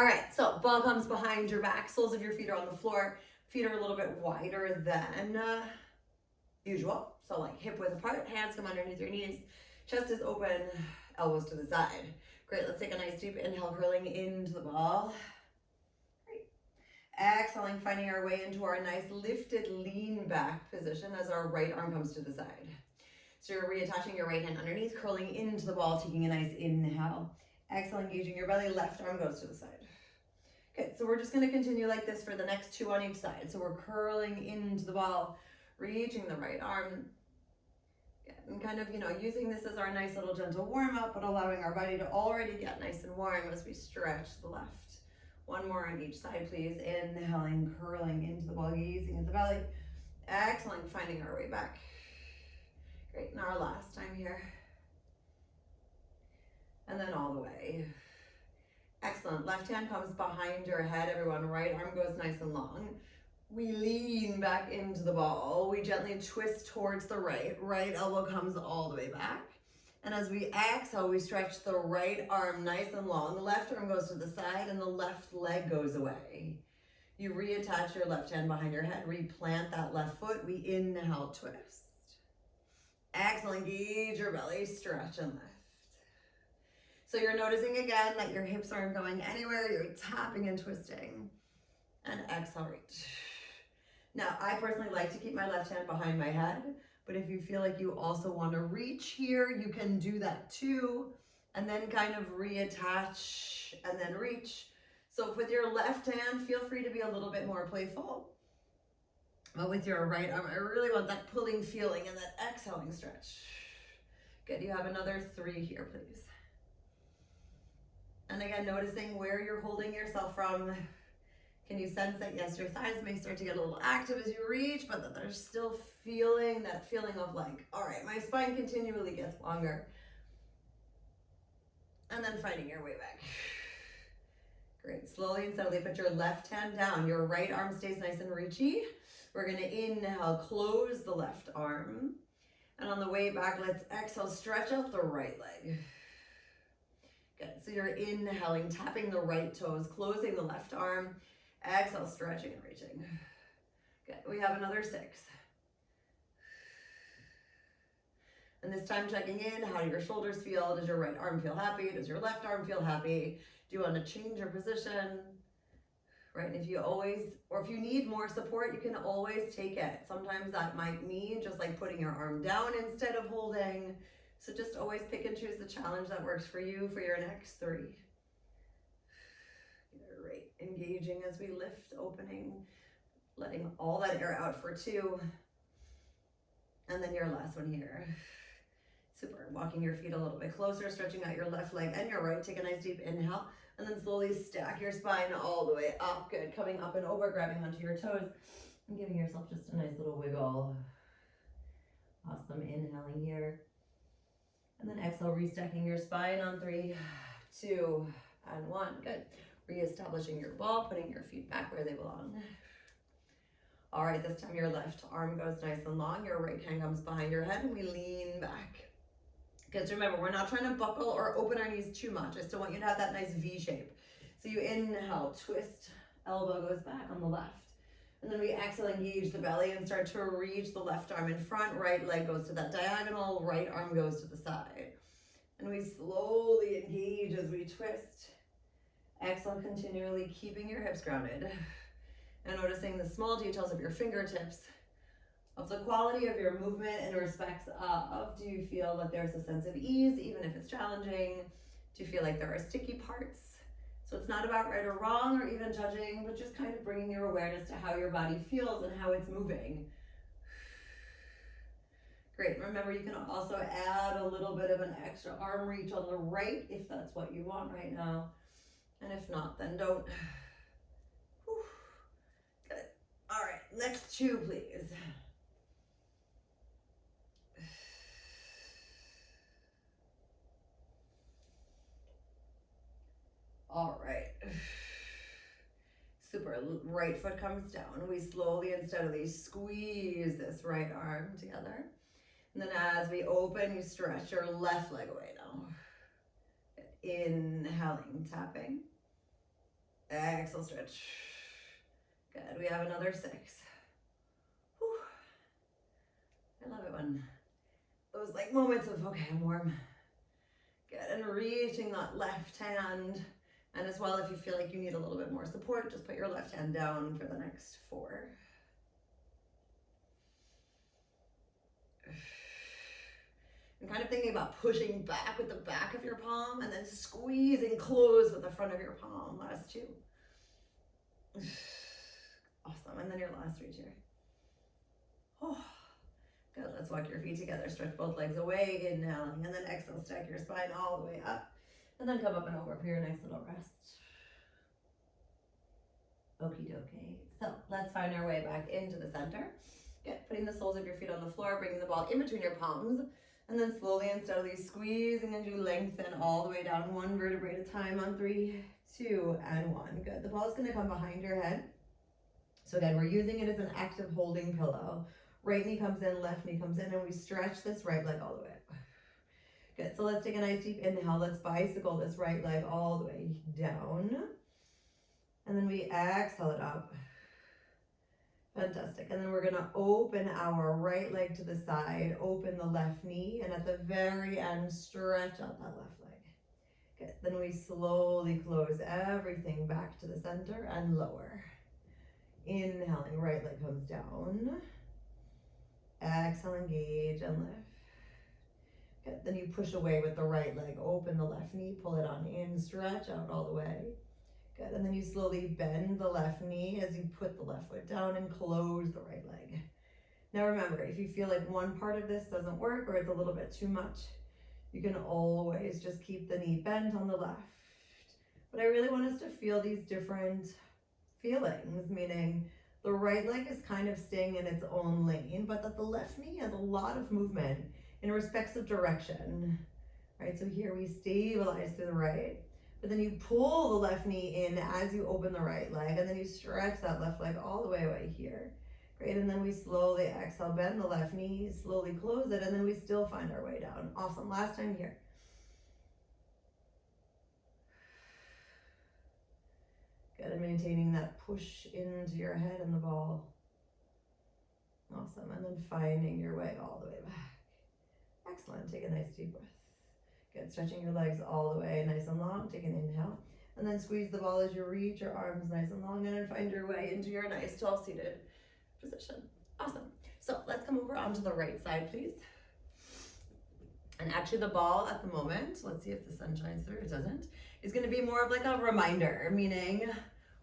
All right, so ball comes behind your back, soles of your feet are on the floor, feet are a little bit wider than usual. So like hip width apart, hands come underneath your knees, chest is open, elbows to the side. Great, let's take a nice deep inhale, curling into the ball. Great. Exhaling, finding our way into our nice lifted lean back position as our right arm comes to the side. So you're reattaching your right hand underneath, curling into the ball, taking a nice inhale. Exhale, engaging your belly, left arm goes to the side. Good, so we're just gonna continue like this for the next 2 on each side. So we're curling into the ball, reaching the right arm, and kind of, using this as our nice little gentle warm up, but allowing our body to already get nice and warm as we stretch the left. 1 more on each side, please. Inhaling, curling into the ball, gazing at the belly. Exhaling, finding our way back. Great, and our last time here. And then all the way. Excellent, left hand comes behind your head, everyone. Right arm goes nice and long. We lean back into the ball. We gently twist towards the right. Right elbow comes all the way back. And as we exhale, we stretch the right arm nice and long. The left arm goes to the side and the left leg goes away. You reattach your left hand behind your head, replant that left foot. We inhale, twist. Exhale, engage your belly, stretch and lift. So you're noticing again that your hips aren't going anywhere. You're tapping and twisting. And exhale, reach. Now, I personally like to keep my left hand behind my head, but if you feel like you also want to reach here, you can do that too, and then kind of reattach and then reach. So with your left hand, feel free to be a little bit more playful. But with your right arm, I really want that pulling feeling and that exhaling stretch. Good, you have another 3 here, please. And again, noticing where you're holding yourself from. Can you sense that, yes, your thighs may start to get a little active as you reach, but that there's still feeling that feeling of like, all right, my spine continually gets longer. And then finding your way back. Great, slowly and steadily put your left hand down. Your right arm stays nice and reachy. We're gonna inhale, close the left arm. And on the way back, let's exhale, stretch out the right leg. Good, so you're inhaling, tapping the right toes, closing the left arm. Exhale, stretching and reaching. Good, we have another 6. And this time checking in, how do your shoulders feel? Does your right arm feel happy? Does your left arm feel happy? Do you want to change your position? Right, and if you need more support, you can always take it. Sometimes that might mean just like putting your arm down instead of holding. So just always pick and choose the challenge that works for you for your next 3. Great, engaging as we lift, opening, letting all that air out for 2. And then your last one here. Super, walking your feet a little bit closer, stretching out your left leg and your right. Take a nice deep inhale, and then slowly stack your spine all the way up. Good, coming up and over, grabbing onto your toes, and giving yourself just a nice little wiggle. Awesome, inhaling here. And then exhale, restacking your spine on 3, 2, and 1. Good. Reestablishing your ball, putting your feet back where they belong. All right, this time your left arm goes nice and long. Your right hand comes behind your head, and we lean back. Because remember, we're not trying to buckle or open our knees too much. I still want you to have that nice V shape. So you inhale, twist, elbow goes back on the left. And then we exhale, engage the belly and start to reach the left arm in front. Right leg goes to that diagonal, right arm goes to the side. And we slowly engage as we twist. Exhale, continually keeping your hips grounded. And noticing the small details of your fingertips, of the quality of your movement in respects of, do you feel that there's a sense of ease, even if it's challenging? Do you feel like there are sticky parts? So it's not about right or wrong or even judging, but just kind of bringing your awareness to how your body feels and how it's moving. Great, remember you can also add a little bit of an extra arm reach on the right if that's what you want right now. And if not, then don't. Whew. Good. All right, next 2, please. All right. Super, right foot comes down. We slowly and steadily squeeze this right arm together. And then as we open, you stretch your left leg away now. Inhaling, tapping. Exhale, stretch. Good, we have another 6. Whew. I love it when those like moments of, okay, I'm warm. Good, and reaching that left hand. And as well, if you feel like you need a little bit more support, just put your left hand down for the next 4. And kind of thinking about pushing back with the back of your palm and then squeezing close with the front of your palm. Last 2. Awesome. And then your last reach here. Oh, good. Let's walk your feet together. Stretch both legs away, inhaling, and then exhale, stack your spine all the way up. And then come up and over for your nice little rest. Okie dokie. So let's find our way back into the center. Good. Putting the soles of your feet on the floor, bringing the ball in between your palms, and then slowly and steadily squeezing as you lengthen all the way down, 1 vertebrae at a time on 3, 2, and 1. Good. The ball is going to come behind your head. So again, we're using it as an active holding pillow. Right knee comes in, left knee comes in, and we stretch this right leg all the way up. Good. So let's take a nice deep inhale. Let's bicycle this right leg all the way down. And then we exhale it up. Fantastic. And then we're going to open our right leg to the side, open the left knee, and at the very end, stretch out that left leg. Good. Then we slowly close everything back to the center and lower. Inhaling, right leg comes down. Exhale, engage and lift. Good. Then you push away with the right leg, open the left knee, pull it on in, stretch out all the way. Good, and then you slowly bend the left knee as you put the left foot down and close the right leg. Now remember, if you feel like one part of this doesn't work or it's a little bit too much, you can always just keep the knee bent on the left. But I really want us to feel these different feelings, meaning the right leg is kind of staying in its own lane, but that the left knee has a lot of movement in respects of direction. Right, so here we stabilize to the right. But then you pull the left knee in as you open the right leg, and then you stretch that left leg all the way away here. Great, and then we slowly exhale, bend the left knee, slowly close it, and then we still find our way down. Awesome, last time here. Good, and maintaining that push into your head and the ball. Awesome, and then finding your way all the way back. Excellent, take a nice deep breath. Good, stretching your legs all the way, nice and long. Take an inhale, and then squeeze the ball as you reach your arms nice and long, and then find your way into your nice tall seated position. Awesome. So let's come over onto the right side, please. And actually the ball at the moment, let's see if the sun shines through, it doesn't, is going to be more of like a reminder, meaning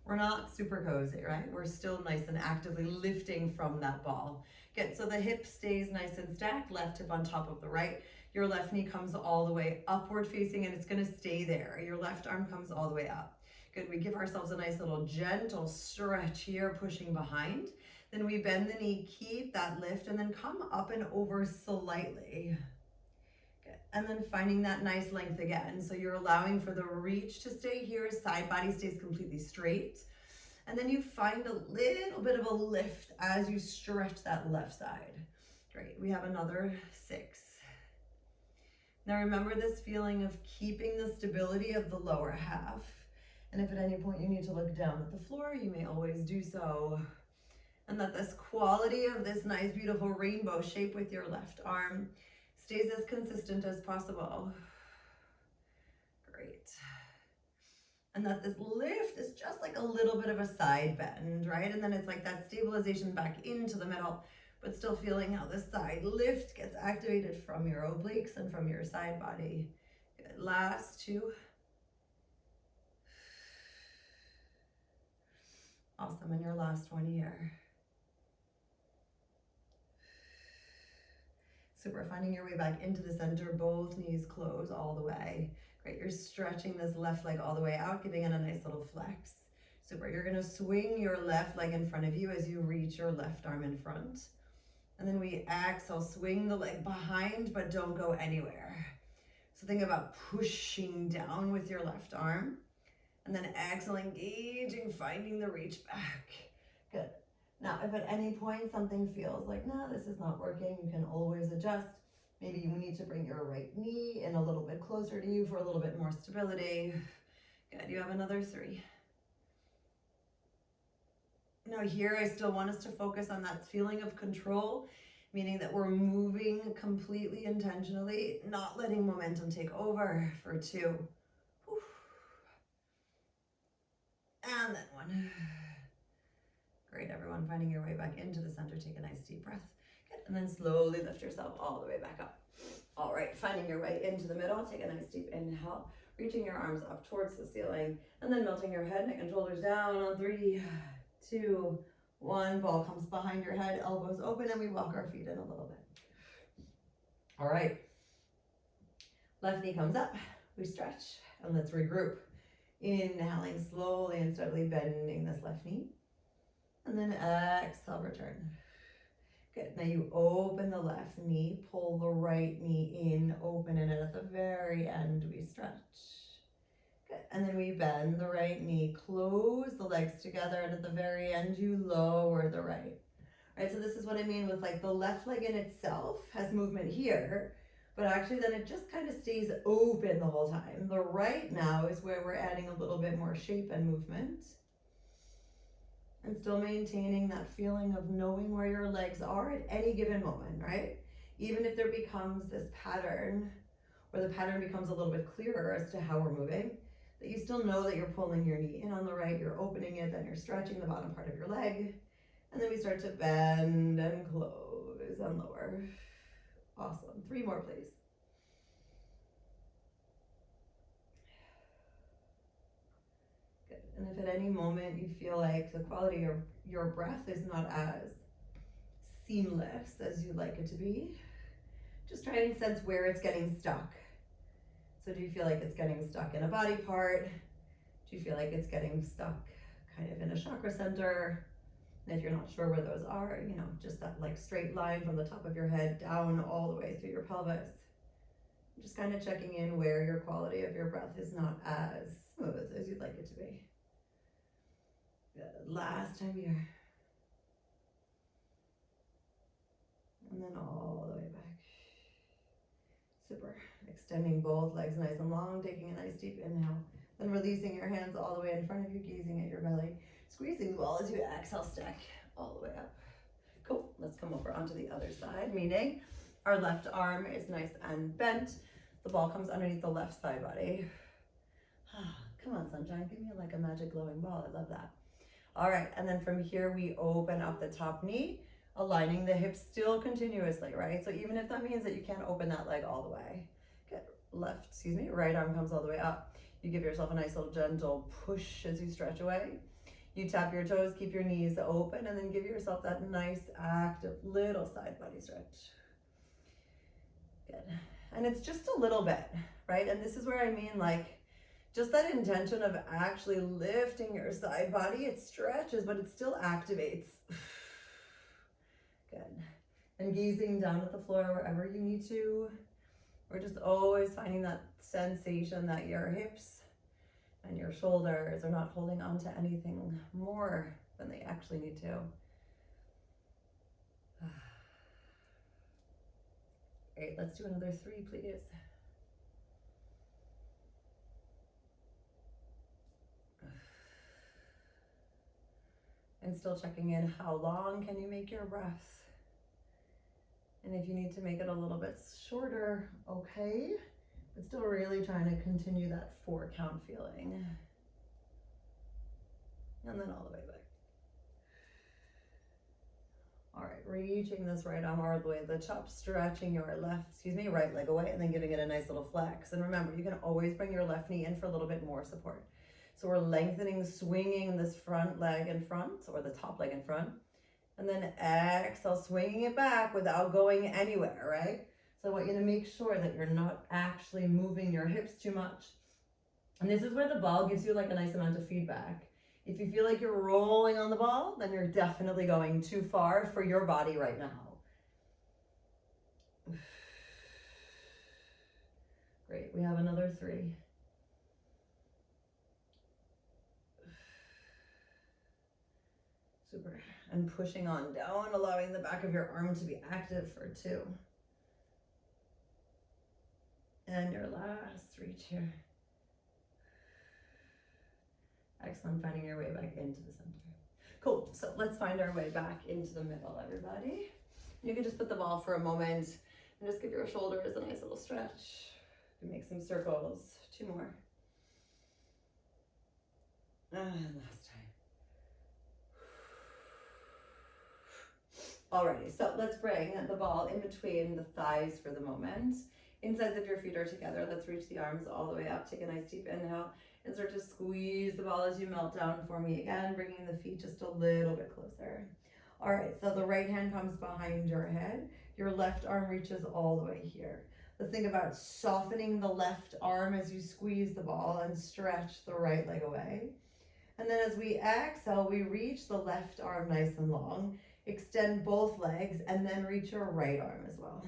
we're not super cozy, right? We're still nice and actively lifting from that ball. Good, so the hip stays nice and stacked, left hip on top of the right. Your left knee comes all the way upward facing, and it's going to stay there. Your left arm comes all the way up. Good, we give ourselves a nice little gentle stretch here, pushing behind. Then we bend the knee, keep that lift, and then come up and over slightly. Good, and then finding that nice length again. So you're allowing for the reach to stay here, side body stays completely straight. And then you find a little bit of a lift as you stretch that left side. Great, we have another 6. Now remember this feeling of keeping the stability of the lower half. And if at any point you need to look down at the floor, you may always do so. And that this quality of this nice, beautiful rainbow shape with your left arm stays as consistent as possible. Great. And that this lift is just like a little bit of a side bend, right? And then it's like that stabilization back into the middle, but still feeling how the side lift gets activated from your obliques and from your side body. Good. Last 2. Awesome, and your last one here. Super, finding your way back into the center, both knees close all the way. Great, you're stretching this left leg all the way out, giving it a nice little flex. Super, you're gonna swing your left leg in front of you as you reach your left arm in front. And then we exhale, swing the leg behind, but don't go anywhere. So think about pushing down with your left arm. And then exhale, engaging, finding the reach back. Good. Now, if at any point something feels like, no, this is not working, you can always adjust. Maybe you need to bring your right knee in a little bit closer to you for a little bit more stability. Good, you have another 3. Now here, I still want us to focus on that feeling of control, meaning that we're moving completely intentionally, not letting momentum take over for 2. Whew. And then 1. Great, everyone, finding your way back into the center. Take a nice deep breath. Good, and then slowly lift yourself all the way back up. All right, finding your way into the middle. Take a nice deep inhale, reaching your arms up towards the ceiling, and then melting your head, neck, and shoulders down on 3, 2, 1. Ball comes behind your head, elbows open, and we walk our feet in a little bit. All right. Left knee comes up. We stretch, and let's regroup. Inhaling slowly and steadily, bending this left knee. And then exhale, return. Good. Now you open the left knee, pull the right knee in, open it, and at the very end, we stretch. Good. And then we bend the right knee, close the legs together, and at the very end, you lower the right. All right, so this is what I mean with like the left leg in itself has movement here, but actually then it just kind of stays open the whole time. The right now is where we're adding a little bit more shape and movement. And still maintaining that feeling of knowing where your legs are at any given moment, right? Even if there becomes this pattern, or the pattern becomes a little bit clearer as to how we're moving, that you still know that you're pulling your knee in on the right, you're opening it, then you're stretching the bottom part of your leg, and then we start to bend and close and lower. Awesome. 3 more, please. And if at any moment you feel like the quality of your breath is not as seamless as you'd like it to be, just try and sense where it's getting stuck. So do you feel like it's getting stuck in a body part? Do you feel like it's getting stuck kind of in a chakra center? And if you're not sure where those are, you know, just that like straight line from the top of your head down all the way through your pelvis. Just kind of checking in where your quality of your breath is not as smooth as you'd like it to be. Good. Last time here. And then all the way back. Super. Extending both legs nice and long, taking a nice deep inhale. Then releasing your hands all the way in front of you, gazing at your belly. Squeezing the wall as you exhale, stack all the way up. Cool. Let's come over onto the other side, meaning our left arm is nice and bent. The ball comes underneath the left side body. Come on, sunshine. Give me like a magic glowing ball. I love that. All right, and then from here, we open up the top knee, aligning the hips still continuously, right? So even if that means that you can't open that leg all the way. Good. Right arm comes all the way up. You give yourself a nice little gentle push as you stretch away. You tap your toes, keep your knees open, and then give yourself that nice, active little side body stretch. Good. And it's just a little bit, right? And this is where I mean like, just that intention of actually lifting your side body, it stretches, but it still activates. Good. And gazing down at the floor wherever you need to. We're just always finding that sensation that your hips and your shoulders are not holding on to anything more than they actually need to. Great, let's do another 3, please. And still checking in, how long can you make your breath? And if you need to make it a little bit shorter, okay. But still really trying to continue that 4 count feeling. And then all the way back. All right, reaching this right arm all the way to the top, stretching your right leg away, and then giving it a nice little flex. And remember, you can always bring your left knee in for a little bit more support. So we're lengthening, swinging this front leg in front, or the top leg in front. And then exhale, swinging it back without going anywhere, right? So I want you to make sure that you're not actually moving your hips too much. And this is where the ball gives you like a nice amount of feedback. If you feel like you're rolling on the ball, then you're definitely going too far for your body right now. Great, we have another 3. Super. And pushing on down, allowing the back of your arm to be active for 2. And your last reach here. Excellent, finding your way back into the center. Cool, so let's find our way back into the middle, everybody. You can just put the ball for a moment and just give your shoulders a nice little stretch. Make some circles. 2 more. And last time. Alrighty, so let's bring the ball in between the thighs for the moment. Insides of your feet are together. Let's reach the arms all the way up. Take a nice deep inhale and start to squeeze the ball as you melt down for me again, bringing the feet just a little bit closer. All right, so the right hand comes behind your head. Your left arm reaches all the way here. Let's think about softening the left arm as you squeeze the ball and stretch the right leg away. And then as we exhale, we reach the left arm nice and long. Extend both legs and then reach your right arm as well.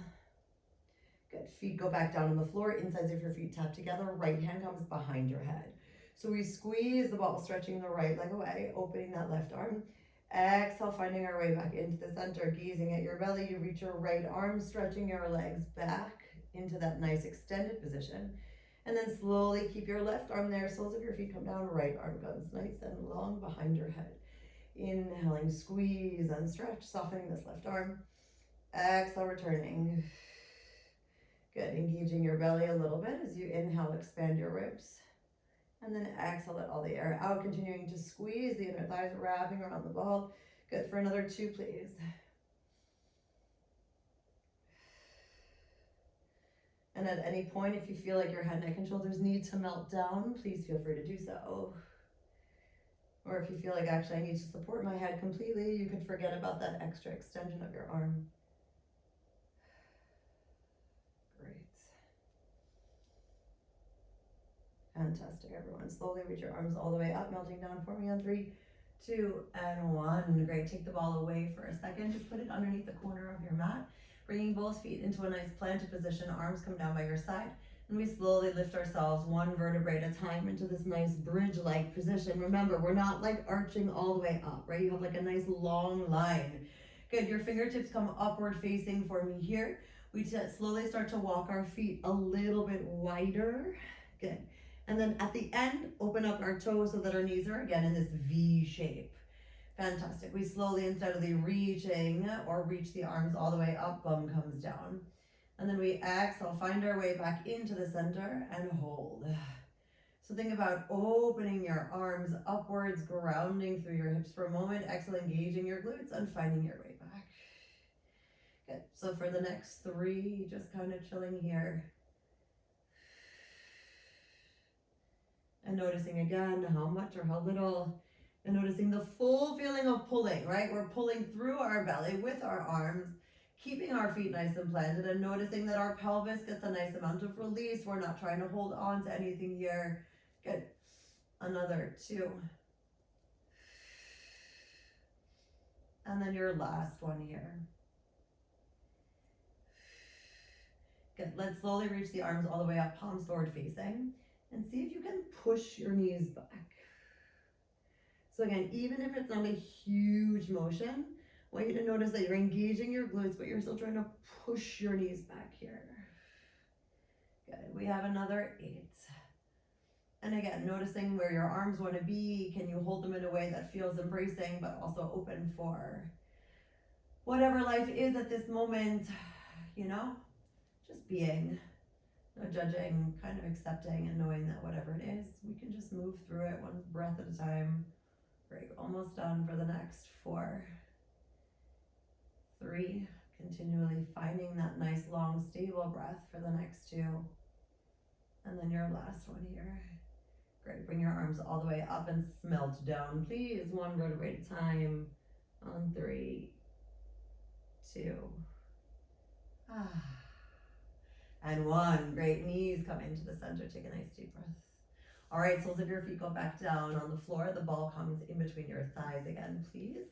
Good, feet go back down on the floor, insides of your feet tap together, right hand comes behind your head. So we squeeze the ball, stretching the right leg away, opening that left arm. Exhale, finding our way back into the center, gazing at your belly, you reach your right arm, stretching your legs back into that nice extended position. And then slowly keep your left arm there, soles of your feet come down, right arm goes nice and long behind your head. Inhaling, squeeze and stretch, softening this left arm. Exhale, returning. Good, engaging your belly a little bit as you inhale, expand your ribs. And then exhale, let all the air out, continuing to squeeze the inner thighs, wrapping around the ball. Good, for another 2, please. And at any point, if you feel like your head, neck, and shoulders need to melt down, please feel free to do so. Or if you feel like, actually, I need to support my head completely, you can forget about that extra extension of your arm. Great. Fantastic, everyone. Slowly reach your arms all the way up, melting down for me on 3, 2, and 1. Great, take the ball away for a second. Just put it underneath the corner of your mat. Bringing both feet into a nice planted position, arms come down by your side, and we slowly lift ourselves 1 vertebrae at a time into this nice bridge-like position. Remember, we're not like arching all the way up, right? You have like a nice long line. Good, your fingertips come upward facing for me here. We slowly start to walk our feet a little bit wider. Good. And then at the end, open up our toes so that our knees are again in this V shape. Fantastic. We slowly and steadily reaching or reach the arms all the way up, bum comes down. And then we exhale, find our way back into the center and hold. So think about opening your arms upwards, grounding through your hips for a moment. Exhale, engaging your glutes and finding your way back. Good. So for the next 3, just kind of chilling here. And noticing again how much or how little. And noticing the full feeling of pulling, right? We're pulling through our belly with our arms, keeping our feet nice and planted, and noticing that our pelvis gets a nice amount of release. We're not trying to hold on to anything here. Good. Another 2. And then your last one here. Good. Let's slowly reach the arms all the way up, palms forward facing, and see if you can push your knees back. So again, even if it's not a huge motion, I want you to notice that you're engaging your glutes, but you're still trying to push your knees back here. Good, we have another 8. And again, noticing where your arms want to be. Can you hold them in a way that feels embracing, but also open for whatever life is at this moment, you know, just being, no judging, kind of accepting and knowing that whatever it is, we can just move through it 1 breath at a time. Great, almost done for the next 4, 3, continually finding that nice long stable breath for the next 2, and then your last one here. Great, bring your arms all the way up and smelt down, please, 1 vertebrae at a time, on 3, 2, and 1. Great, knees come into the center, take a nice deep breath. All right, soles of your feet go back down on the floor. The ball comes in between your thighs again, please.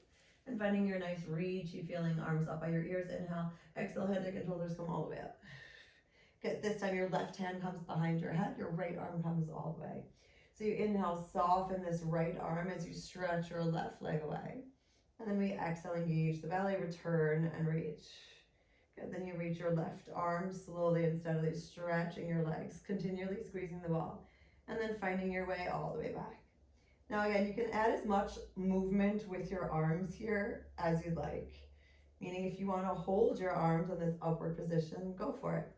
And finding your nice reachy feeling, arms up by your ears. Inhale, exhale, head, neck, and shoulders come all the way up. Good, this time your left hand comes behind your head. Your right arm comes all the way. So you inhale, soften this right arm as you stretch your left leg away. And then we exhale, engage the belly, return and reach. Good, then you reach your left arm slowly and steadily, stretching your legs, continually squeezing the ball. And then finding your way all the way back. Now again, you can add as much movement with your arms here as you'd like. Meaning if you want to hold your arms in this upward position, go for it.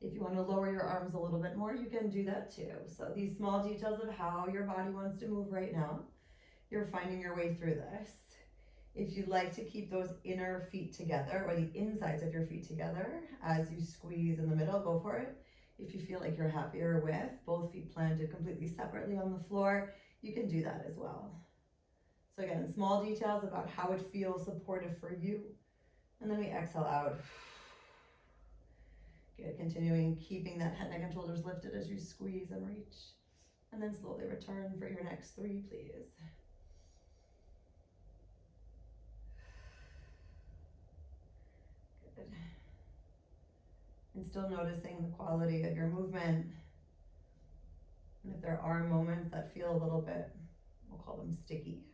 If you want to lower your arms a little bit more, you can do that too. So these small details of how your body wants to move right now, you're finding your way through this. If you'd like to keep those inner feet together or the insides of your feet together as you squeeze in the middle, go for it. If you feel like you're happier with both feet planted completely separately on the floor, you can do that as well. So again, small details about how it feels supportive for you. And then we exhale out. Good, continuing, keeping that head, neck, and shoulders lifted as you squeeze and reach. And then slowly return for your next 3, please. Good. And still noticing the quality of your movement. And if there are moments that feel a little bit, we'll call them sticky.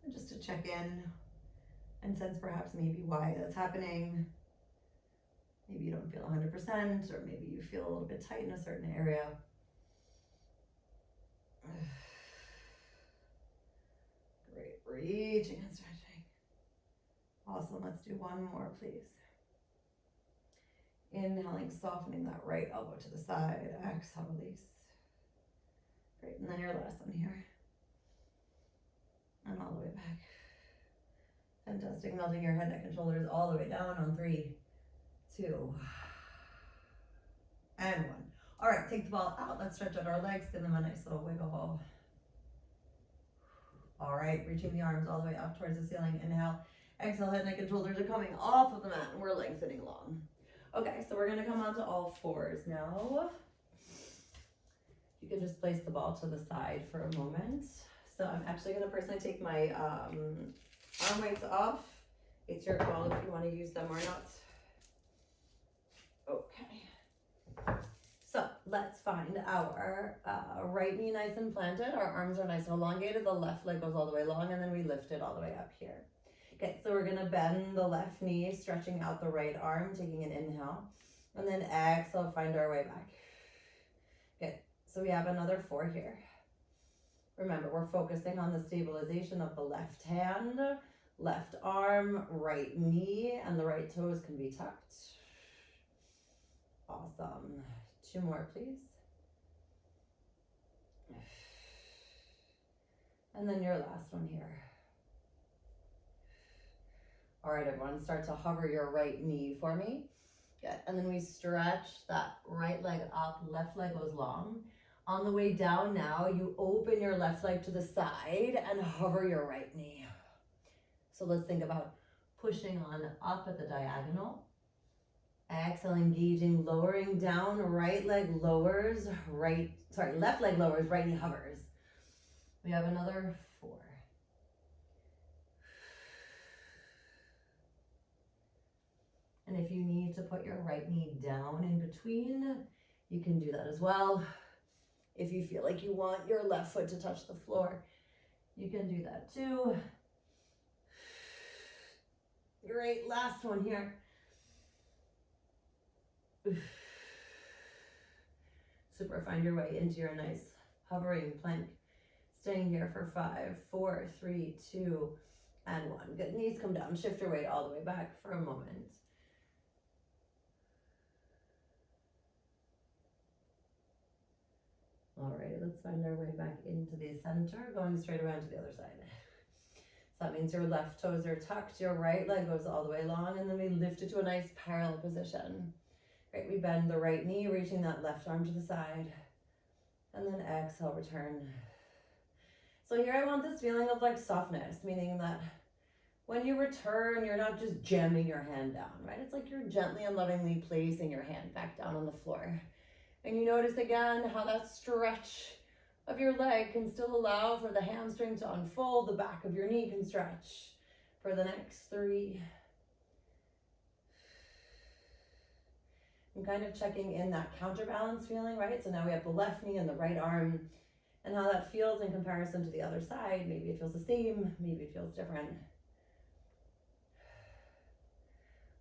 And just to check in and sense perhaps maybe why that's happening. Maybe you don't feel 100%, or maybe you feel a little bit tight in a certain area. Great, reaching and stretching. Awesome, let's do one more, please. Inhaling, softening that right elbow to the side. Exhale, release. Great, and then your last one here. And all the way back. Fantastic, melting your head, neck, and shoulders all the way down on 3, 2, and 1. All right, take the ball out. Let's stretch out our legs. Give them a nice little wiggle. All right, reaching the arms all the way up towards the ceiling. Inhale. Exhale, head, neck, and shoulders are coming off of the mat, and we're lengthening long. Okay, so we're gonna come onto all fours now. You can just place the ball to the side for a moment. So I'm actually gonna personally take my arm weights off. It's your call if you wanna use them or not. Okay. So let's find our right knee nice and planted. Our arms are nice and elongated. The left leg goes all the way long, and then we lift it all the way up here. Okay, so we're gonna bend the left knee, stretching out the right arm, taking an inhale, and then exhale, find our way back. Good, so we have another 4 here. Remember, we're focusing on the stabilization of the left hand, left arm, right knee, and the right toes can be tucked. Awesome. 2 more, please. And then your last one here. All right, everyone, start to hover your right knee for me. Good, and then we stretch that right leg up, left leg goes long. On the way down now, you open your left leg to the side and hover your right knee. So let's think about pushing on up at the diagonal. Exhale, engaging, lowering down, right leg lowers, left leg lowers, right knee hovers. We have another 4. And if you need to put your right knee down in between, you can do that as well. If you feel like you want your left foot to touch the floor, you can do that too. Great, last one here. Super, find your way into your nice hovering plank. Staying here for 5, 4, 3, 2, and 1. Good, knees come down, shift your weight all the way back for a moment. All right, let's find our way back into the center, going straight around to the other side. So that means your left toes are tucked, your right leg goes all the way long, and then we lift it to a nice parallel position. Great, we bend the right knee, reaching that left arm to the side. And then exhale, return. So here I want this feeling of like softness, meaning that when you return, you're not just jamming your hand down, right? It's like you're gently and lovingly placing your hand back down on the floor. And you notice again how that stretch of your leg can still allow for the hamstring to unfold, the back of your knee can stretch for the next 3. I'm kind of checking in that counterbalance feeling, right? So now we have the left knee and the right arm, and how that feels in comparison to the other side. Maybe it feels the same, maybe it feels different.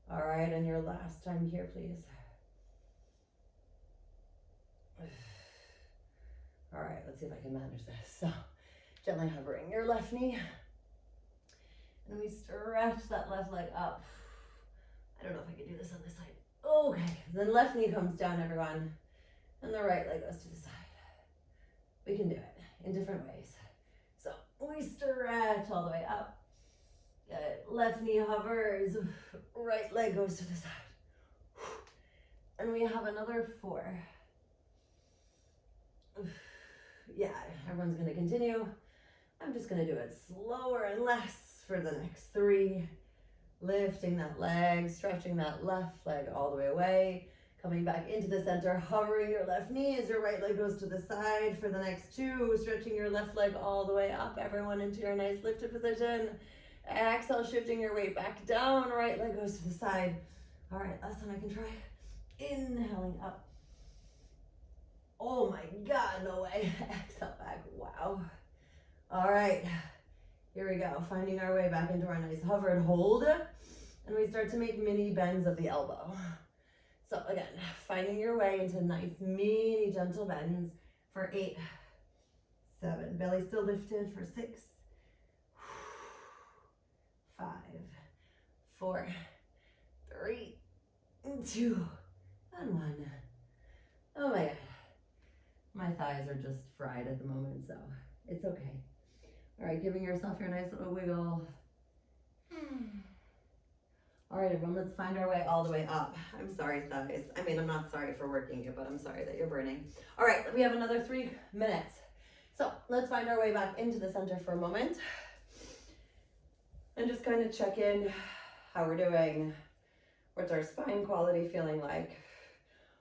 All right, and your last time here, please. All right, let's see if I can manage this. So gently hovering your left knee. And we stretch that left leg up. I don't know if I can do this on this side. Okay, then left knee comes down, everyone. And the right leg goes to the side. We can do it in different ways. So we stretch all the way up. Good. Left knee hovers. Right leg goes to the side. And we have another 4. Yeah, everyone's going to continue. I'm just going to do it slower and less for the next 3. Lifting that leg, stretching that left leg all the way away. Coming back into the center, hovering your left knee as your right leg goes to the side for the next 2. Stretching your left leg all the way up, everyone, into your nice lifted position. Exhale, shifting your weight back down. Right leg goes to the side. All right, last one I can try. Inhaling up. Oh my God, no way. Exhale back, wow. All right, here we go. Finding our way back into our nice hovered hold. And we start to make mini bends of the elbow. So again, finding your way into nice mini gentle bends for 8, 7, belly still lifted for 6, 5, 4, 3, 2, and 1. Oh my God. My thighs are just fried at the moment, so it's okay. All right, giving yourself your nice little wiggle. All right, everyone, let's find our way all the way up. I'm sorry, thighs. I mean, I'm not sorry for working you, but I'm sorry that you're burning. All right, we have another 3 minutes. So let's find our way back into the center for a moment. And just kind of check in how we're doing. What's our spine quality feeling like?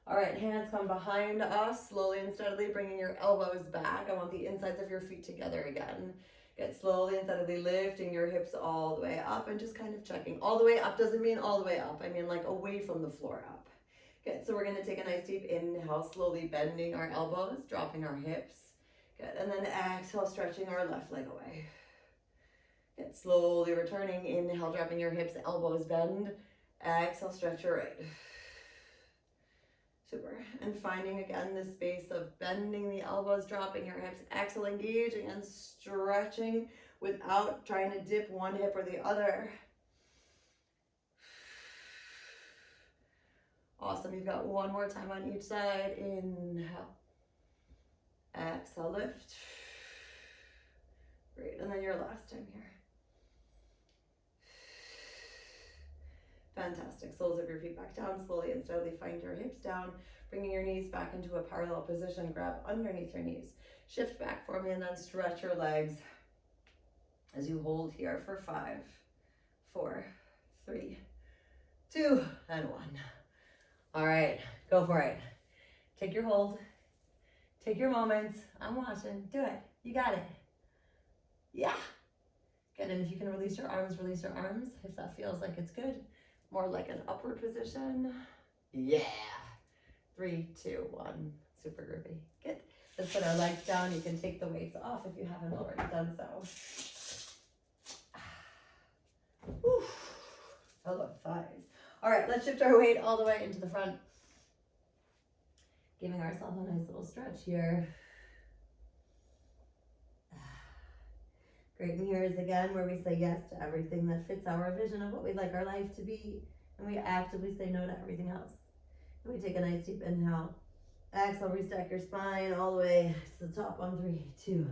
All right, hands come behind us, slowly and steadily bringing your elbows back. I want the insides of your feet together again. Get slowly and steadily lifting your hips all the way up and just kind of checking. All the way up doesn't mean all the way up. I mean like away from the floor up. Good, so we're gonna take a nice deep inhale, slowly bending our elbows, dropping our hips. Good, and then exhale, stretching our left leg away. Good, slowly returning, inhale, dropping your hips, elbows bend. Exhale, stretch your right. Super. And finding again this space of bending the elbows, dropping your hips, exhale, engaging and stretching without trying to dip one hip or the other. Awesome. You've got one more time on each side. Inhale. Exhale, lift. Great. And then your last time here. Fantastic. Soles of your feet back down. Slowly and steadily find your hips down. Bringing your knees back into a parallel position. Grab underneath your knees. Shift back for me and then stretch your legs as you hold here for 5, 4, 3, 2, and 1. All right, go for it. Take your hold. Take your moments. I'm watching. Do it. You got it. Yeah. Good. And if you can release your arms, if that feels like it's good. More like an upward position. Yeah. 3, 2, 1. Super groovy. Good. Let's put our legs down. You can take the weights off if you haven't already done so. Hello, thighs. All right, let's shift our weight all the way into the front. Giving ourselves a nice little stretch here. Great, and here is again where we say yes to everything that fits our vision of what we'd like our life to be. And we actively say no to everything else. And we take a nice deep inhale. Exhale, restack your spine all the way to the top on 3, 2,